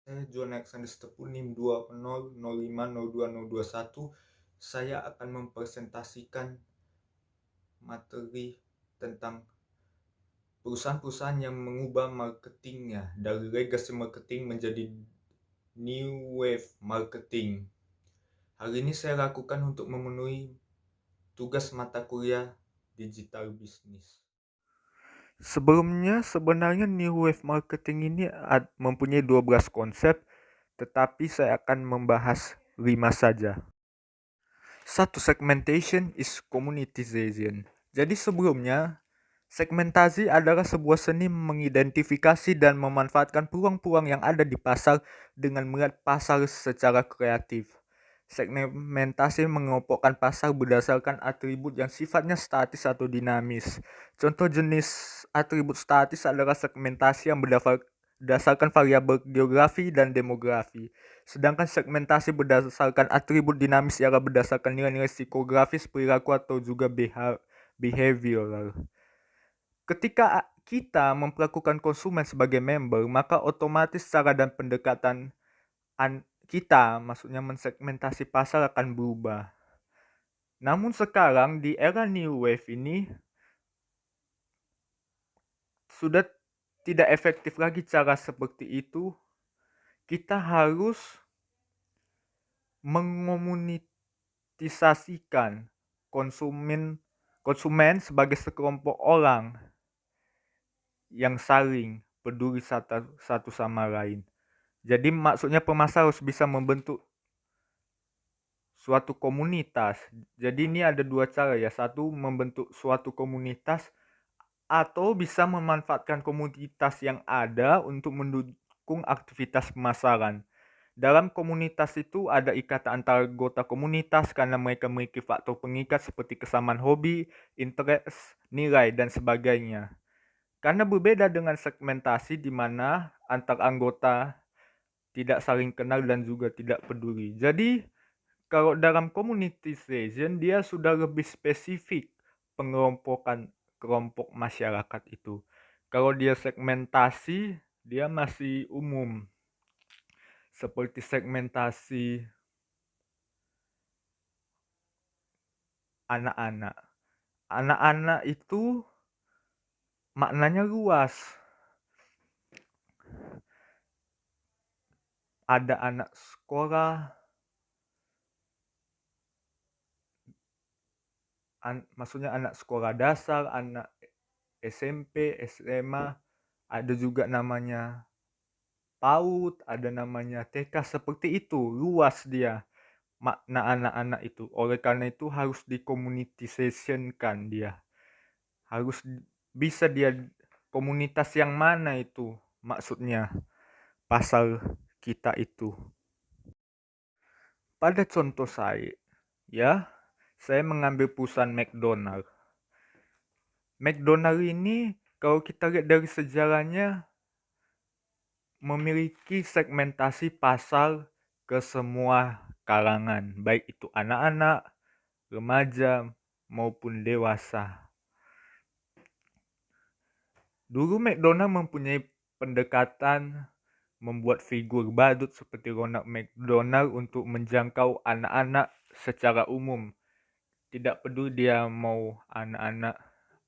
Saya John Alexander Stepu NIM 20050221. Saya akan mempresentasikan materi tentang perusahaan-perusahaan yang mengubah marketingnya dari legacy marketing menjadi new wave marketing. Hal ini saya lakukan untuk memenuhi tugas mata kuliah digital business. Sebelumnya sebenarnya new wave marketing ini mempunyai 12 konsep, tetapi saya akan membahas 5 saja. Satu, segmentation is communitization. Jadi sebelumnya, segmentasi adalah sebuah seni mengidentifikasi dan memanfaatkan peluang-peluang yang ada di pasar dengan melihat pasar secara kreatif. Segmentasi mengelompokkan pasar berdasarkan atribut yang sifatnya statis atau dinamis. Contoh jenis atribut statis adalah segmentasi yang berdasarkan variabel geografi dan demografi. Sedangkan segmentasi berdasarkan atribut dinamis ialah berdasarkan nilai-nilai psikografis, perilaku atau juga behavioral. Ketika kita memperlakukan konsumen sebagai member, maka otomatis cara dan pendekatan kita, maksudnya mensegmentasi pasar, akan berubah. Namun sekarang di era new wave ini sudah tidak efektif lagi cara seperti itu. Kita harus mengomunitisasikan konsumen sebagai sekelompok orang yang saling peduli satu sama lain. Jadi maksudnya pemasar harus bisa membentuk suatu komunitas. Jadi ini ada dua cara ya. Satu, membentuk suatu komunitas, atau bisa memanfaatkan komunitas yang ada untuk mendukung aktivitas pemasaran. Dalam komunitas itu ada ikatan antar anggota komunitas karena mereka memiliki faktor pengikat seperti kesamaan hobi, interest, nilai, dan sebagainya. Karena berbeda dengan segmentasi di mana antar anggota tidak saling kenal dan juga tidak peduli. Jadi kalau dalam communitization dia sudah lebih spesifik pengelompokan kelompok masyarakat itu. Kalau dia segmentasi, dia masih umum. Seperti segmentasi anak-anak. Anak-anak itu maknanya luas. Ada anak sekolah, maksudnya anak sekolah dasar, anak SMP, SMA, ada juga namanya PAUD, ada namanya TK, seperti itu, luas dia makna anak-anak itu. Oleh karena itu harus dikomunitisasikan dia. Harus bisa dia komunitas yang mana itu maksudnya pasal kita itu. Pada contoh saya mengambil perusahaan McDonald. McDonald ini kalau kita lihat dari sejarahnya memiliki segmentasi pasar ke semua kalangan, baik itu anak-anak, remaja, maupun dewasa. Dulu McDonald mempunyai pendekatan membuat figur badut seperti Ronald McDonald untuk menjangkau anak-anak secara umum. Tidak peduli dia mau anak-anak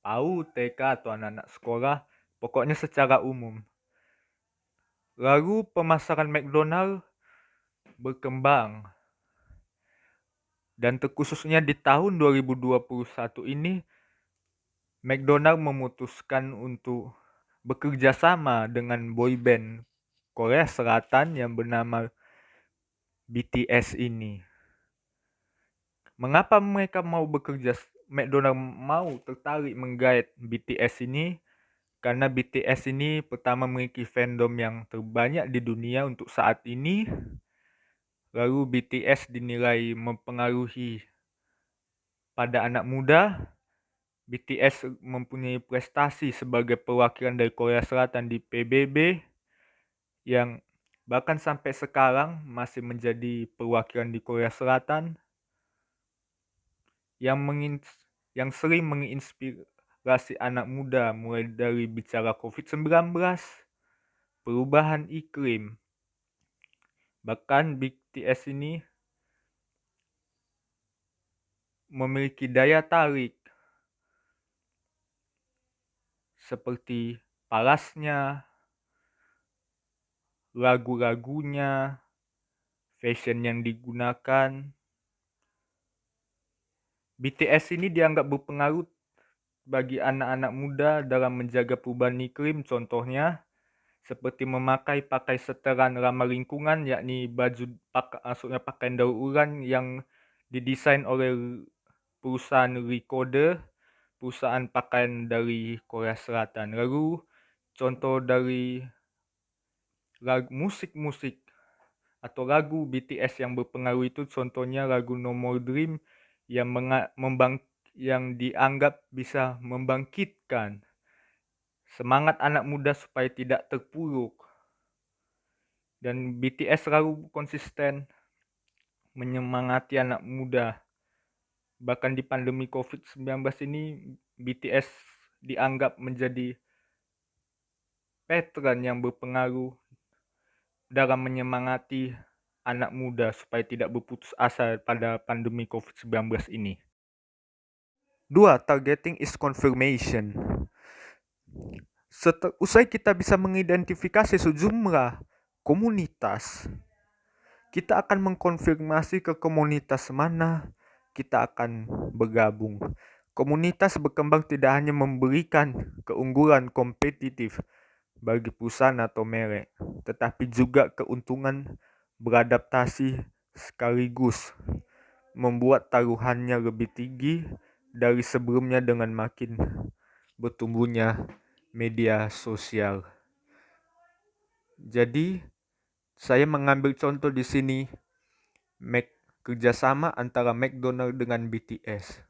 PAUD, TK, atau anak-anak sekolah, pokoknya secara umum. Lalu pemasaran McDonald berkembang, dan terkhususnya di tahun 2021 ini McDonald memutuskan untuk bekerja sama dengan boyband Korea Selatan yang bernama BTS ini. Mengapa McDonald mau tertarik menggait BTS ini? Karena BTS ini pertama memiliki fandom yang terbanyak di dunia untuk saat ini. Lalu BTS dinilai mempengaruhi pada anak muda. BTS mempunyai prestasi sebagai perwakilan dari Korea Selatan di PBB yang bahkan sampai sekarang masih menjadi perwakilan di Korea Selatan yang sering menginspirasi anak muda mulai dari bicara COVID-19, perubahan iklim, Bahkan BTS ini memiliki daya tarik seperti parasnya, lagu-lagunya, fashion yang digunakan. BTS ini dianggap berpengaruh bagi anak-anak muda dalam menjaga perubahan iklim, contohnya seperti memakai seteran ramah lingkungan, yakni maksudnya pakaian daur ulang yang didesain oleh perusahaan Recode, perusahaan pakaian dari Korea Selatan. Lalu contoh dari musik atau lagu BTS yang berpengaruh itu contohnya lagu No More Dream yang yang dianggap bisa membangkitkan semangat anak muda supaya tidak terpuruk. Dan BTS selalu konsisten menyemangati anak muda. Bahkan di pandemi COVID-19 ini BTS dianggap menjadi patron yang berpengaruh dalam menyemangati anak muda supaya tidak berputus asa pada pandemi COVID-19 ini. 2. Targeting is confirmation. Usai kita bisa mengidentifikasi sejumlah komunitas, kita akan mengkonfirmasi ke komunitas mana kita akan bergabung. Komunitas berkembang tidak hanya memberikan keunggulan kompetitif bagi perusahaan atau merek, tetapi juga keuntungan beradaptasi sekaligus membuat taruhannya lebih tinggi dari sebelumnya dengan makin bertumbuhnya media sosial. Jadi, saya mengambil contoh di sini kerjasama antara McDonald dengan BTS.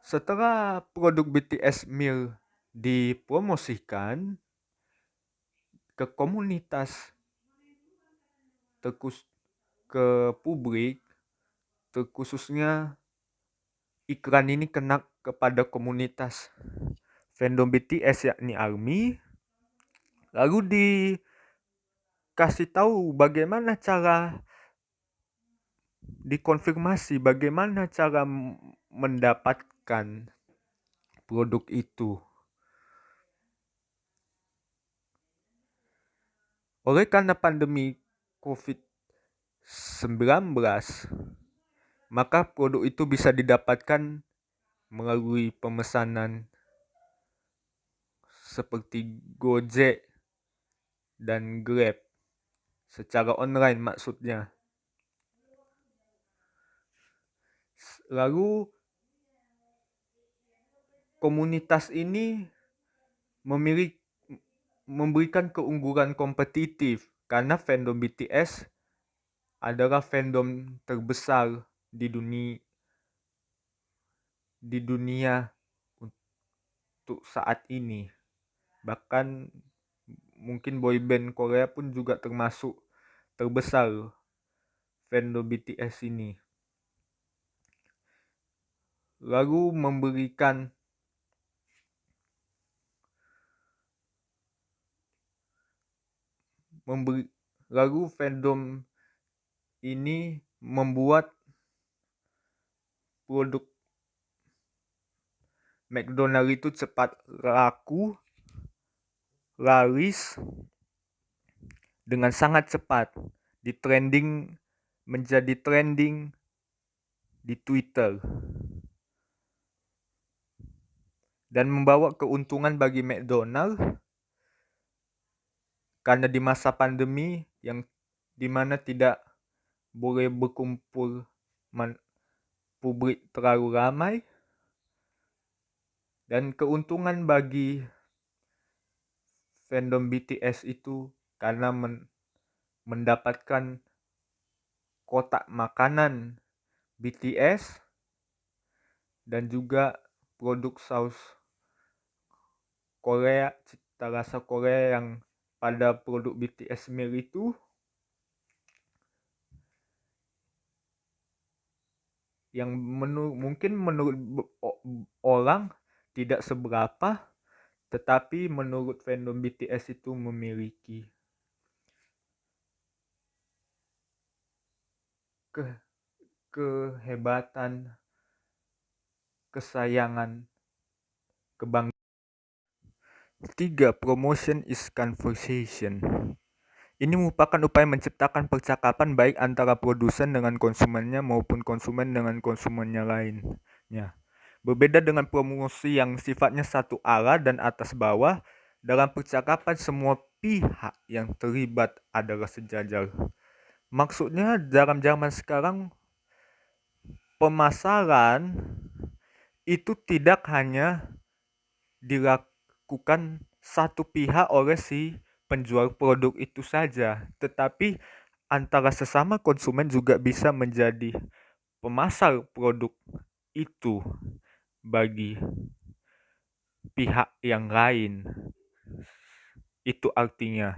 Setelah produk BTS meal dipromosikan ke komunitas, ke publik, terkhususnya iklan ini kena kepada komunitas fandom BTS yakni ARMY, lalu dikasih tahu bagaimana cara dikonfirmasi, bagaimana cara mendapatkan produk itu. Oleh karena pandemi COVID-19, maka produk itu bisa didapatkan melalui pemesanan seperti Gojek dan Grab secara online maksudnya. Lalu komunitas ini memberikan keunggulan kompetitif karena fandom BTS adalah fandom terbesar di dunia untuk saat ini. Bahkan mungkin boyband Korea pun juga termasuk terbesar fandom BTS ini. Lalu lalu fandom ini membuat produk McDonald itu cepat laku, laris dengan sangat cepat, menjadi trending di Twitter dan membawa keuntungan bagi McDonald karena di masa pandemi yang dimana tidak boleh berkumpul publik terlalu ramai, dan keuntungan bagi fandom BTS itu karena mendapatkan kotak makanan BTS dan juga produk saus Korea, cita rasa Korea yang pada produk BTS meal itu yang mungkin menurut orang tidak seberapa, tetapi menurut fandom BTS itu memiliki. kehebatan, kesayangan, kebanggaan. 3. Promotion is conversation. Ini merupakan upaya menciptakan percakapan baik antara produsen dengan konsumennya maupun konsumen dengan konsumennya lainnya. Berbeda dengan promosi yang sifatnya satu arah dan atas bawah, dalam percakapan semua pihak yang terlibat adalah sejajar. Maksudnya dalam zaman sekarang pemasaran itu tidak hanya dilakukan satu pihak oleh si penjual produk itu saja, tetapi antara sesama konsumen juga bisa menjadi pemasar produk itu bagi pihak yang lain. Itu artinya.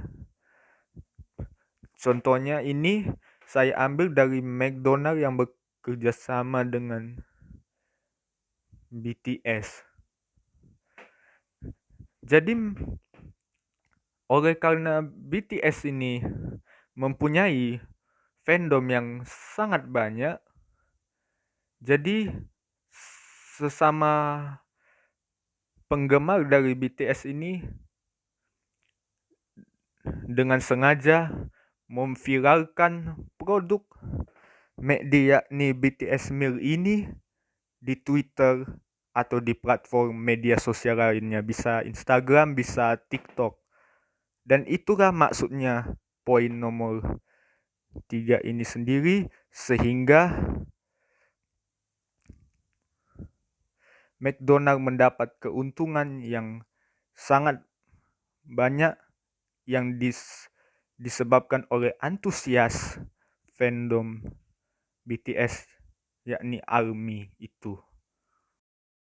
Contohnya ini saya ambil dari McDonald yang bekerja sama dengan BTS. Jadi oleh karena BTS ini mempunyai fandom yang sangat banyak, jadi sesama penggemar dari BTS ini dengan sengaja memviralkan produk McD yakni BTS Meal ini di Twitter atau di platform media sosial lainnya, bisa Instagram, bisa TikTok. Dan itulah maksudnya poin nomor 3 ini sendiri, sehingga McDonald mendapat keuntungan yang sangat banyak yang disebabkan oleh antusias fandom BTS yakni ARMY itu.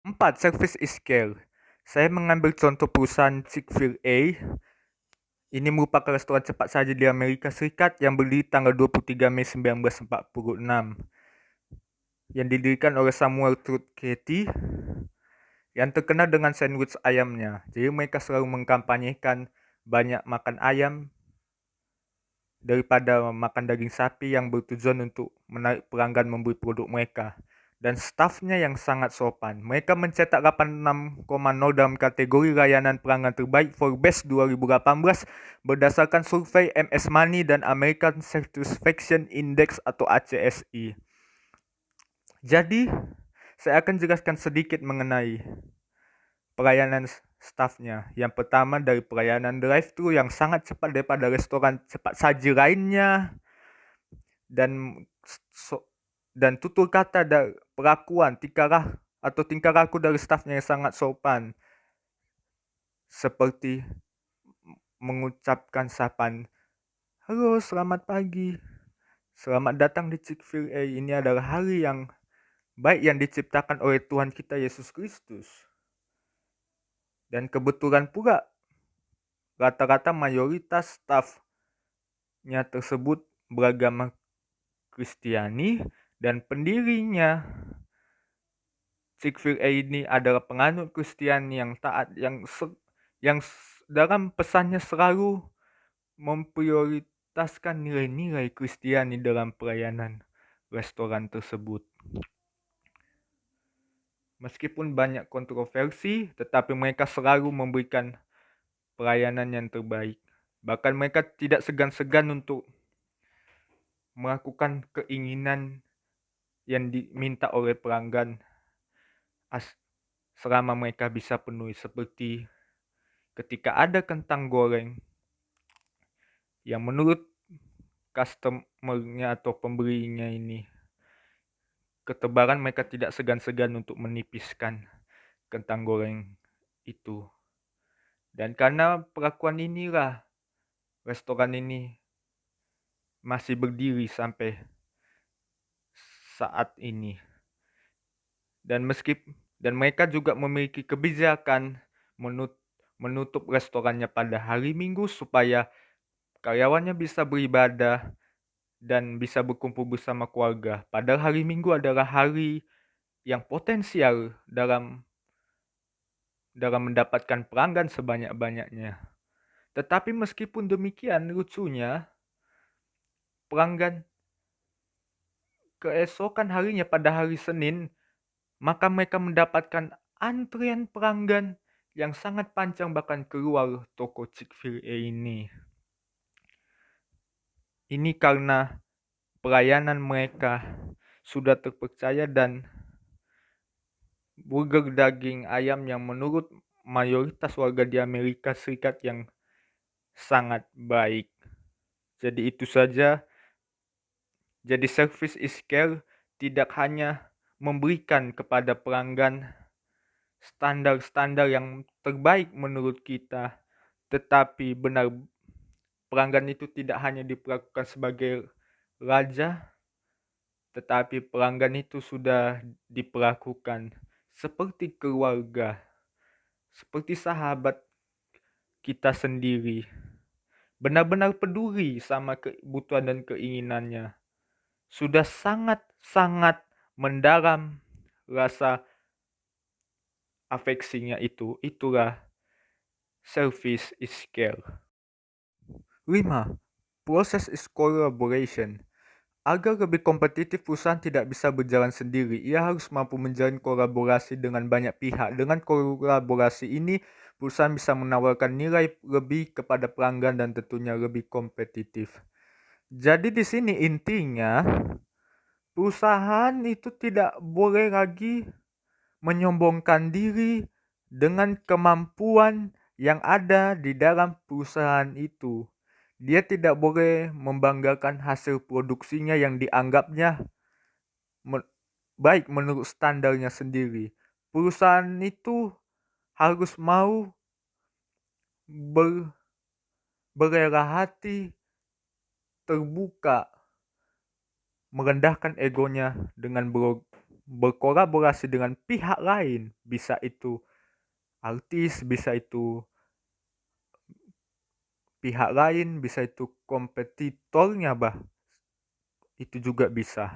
4. Service is care. Saya mengambil contoh perusahaan Chick-fil-A. Ini merupakan restoran cepat saji di Amerika Serikat yang berdiri tanggal 23 Mei 1946, yang didirikan oleh Samuel Truth Cathy, yang terkenal dengan sandwich ayamnya. Jadi mereka selalu mengkampanyekan banyak makan ayam daripada makan daging sapi, yang bertujuan untuk menarik pelanggan membeli produk mereka. Dan stafnya yang sangat sopan. Mereka mencetak 86,0 dalam kategori layanan pelanggan terbaik Forbes 2018 berdasarkan survei MS Money dan American Satisfaction Index atau ACSI. Jadi, saya akan jelaskan sedikit mengenai pelayanan stafnya. Yang pertama, dari pelayanan drive-thru yang sangat cepat daripada restoran cepat saji lainnya, dan tutur kata dan perlakuan, tingkah laku dari stafnya yang sangat sopan, seperti mengucapkan sapaan, "Halo, selamat pagi. Selamat datang di Chick-fil-A. Ini adalah hari yang baik yang diciptakan oleh Tuhan kita Yesus Kristus." Dan kebetulan pula rata-rata mayoritas stafnya tersebut beragama Kristiani, dan pendirinya Chick-fil-A ini adalah penganut Kristiani yang taat, yang dalam pesannya selalu memprioritaskan nilai-nilai Kristiani dalam pelayanan restoran tersebut. Meskipun banyak kontroversi, tetapi mereka selalu memberikan pelayanan yang terbaik. Bahkan mereka tidak segan-segan untuk melakukan keinginan yang diminta oleh pelanggan selama mereka bisa penuhi, seperti ketika ada kentang goreng yang menurut customernya atau pembelinya ini ketebalan, mereka tidak segan-segan untuk menipiskan kentang goreng itu. Dan karena perlakuan inilah restoran ini masih berdiri sampai saat ini. Dan mereka juga memiliki kebijakan menutup restorannya pada hari Minggu supaya karyawannya bisa beribadah dan bisa berkumpul bersama keluarga. Padahal hari Minggu adalah hari yang potensial dalam mendapatkan pelanggan sebanyak-banyaknya. Tetapi meskipun demikian, lucunya pelanggan keesokan harinya pada hari Senin, maka mereka mendapatkan antrian pelanggan yang sangat panjang bahkan keluar toko Chick-fil-A ini. Ini karena pelayanan mereka sudah terpercaya dan burger daging ayam yang menurut mayoritas warga di Amerika Serikat yang sangat baik. Jadi itu saja. Jadi service is care tidak hanya memberikan kepada pelanggan standar-standar yang terbaik menurut kita, tetapi benar pelanggan itu tidak hanya diperlakukan sebagai raja, tetapi pelanggan itu sudah diperlakukan seperti keluarga, seperti sahabat kita sendiri. Benar-benar peduli sama kebutuhan dan keinginannya. Sudah sangat-sangat mendalam rasa afeksinya itu. Itulah service is care. 5. Process is collaboration. Agar lebih kompetitif, perusahaan tidak bisa berjalan sendiri. Ia harus mampu menjalin kolaborasi dengan banyak pihak. Dengan kolaborasi ini, perusahaan bisa menawarkan nilai lebih kepada pelanggan dan tentunya lebih kompetitif. Jadi di sini intinya, perusahaan itu tidak boleh lagi menyombongkan diri dengan kemampuan yang ada di dalam perusahaan itu. Dia tidak boleh membanggakan hasil produksinya yang dianggapnya baik menurut standarnya sendiri. Perusahaan itu harus mau berrela hati, terbuka, merendahkan egonya dengan berkolaborasi dengan pihak lain. Bisa itu artis, bisa itu pihak lain, bisa itu kompetitornya itu juga bisa.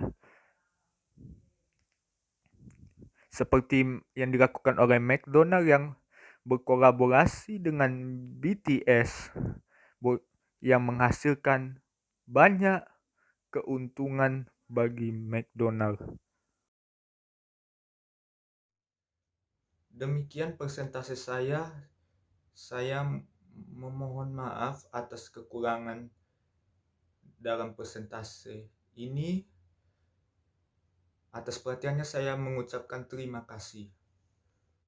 Seperti yang dilakukan oleh McDonald yang berkolaborasi dengan BTS yang menghasilkan banyak keuntungan bagi McDonald. Demikian presentasi saya. Saya memohon maaf atas kekurangan dalam presentasi ini. Atas perhatiannya saya mengucapkan terima kasih.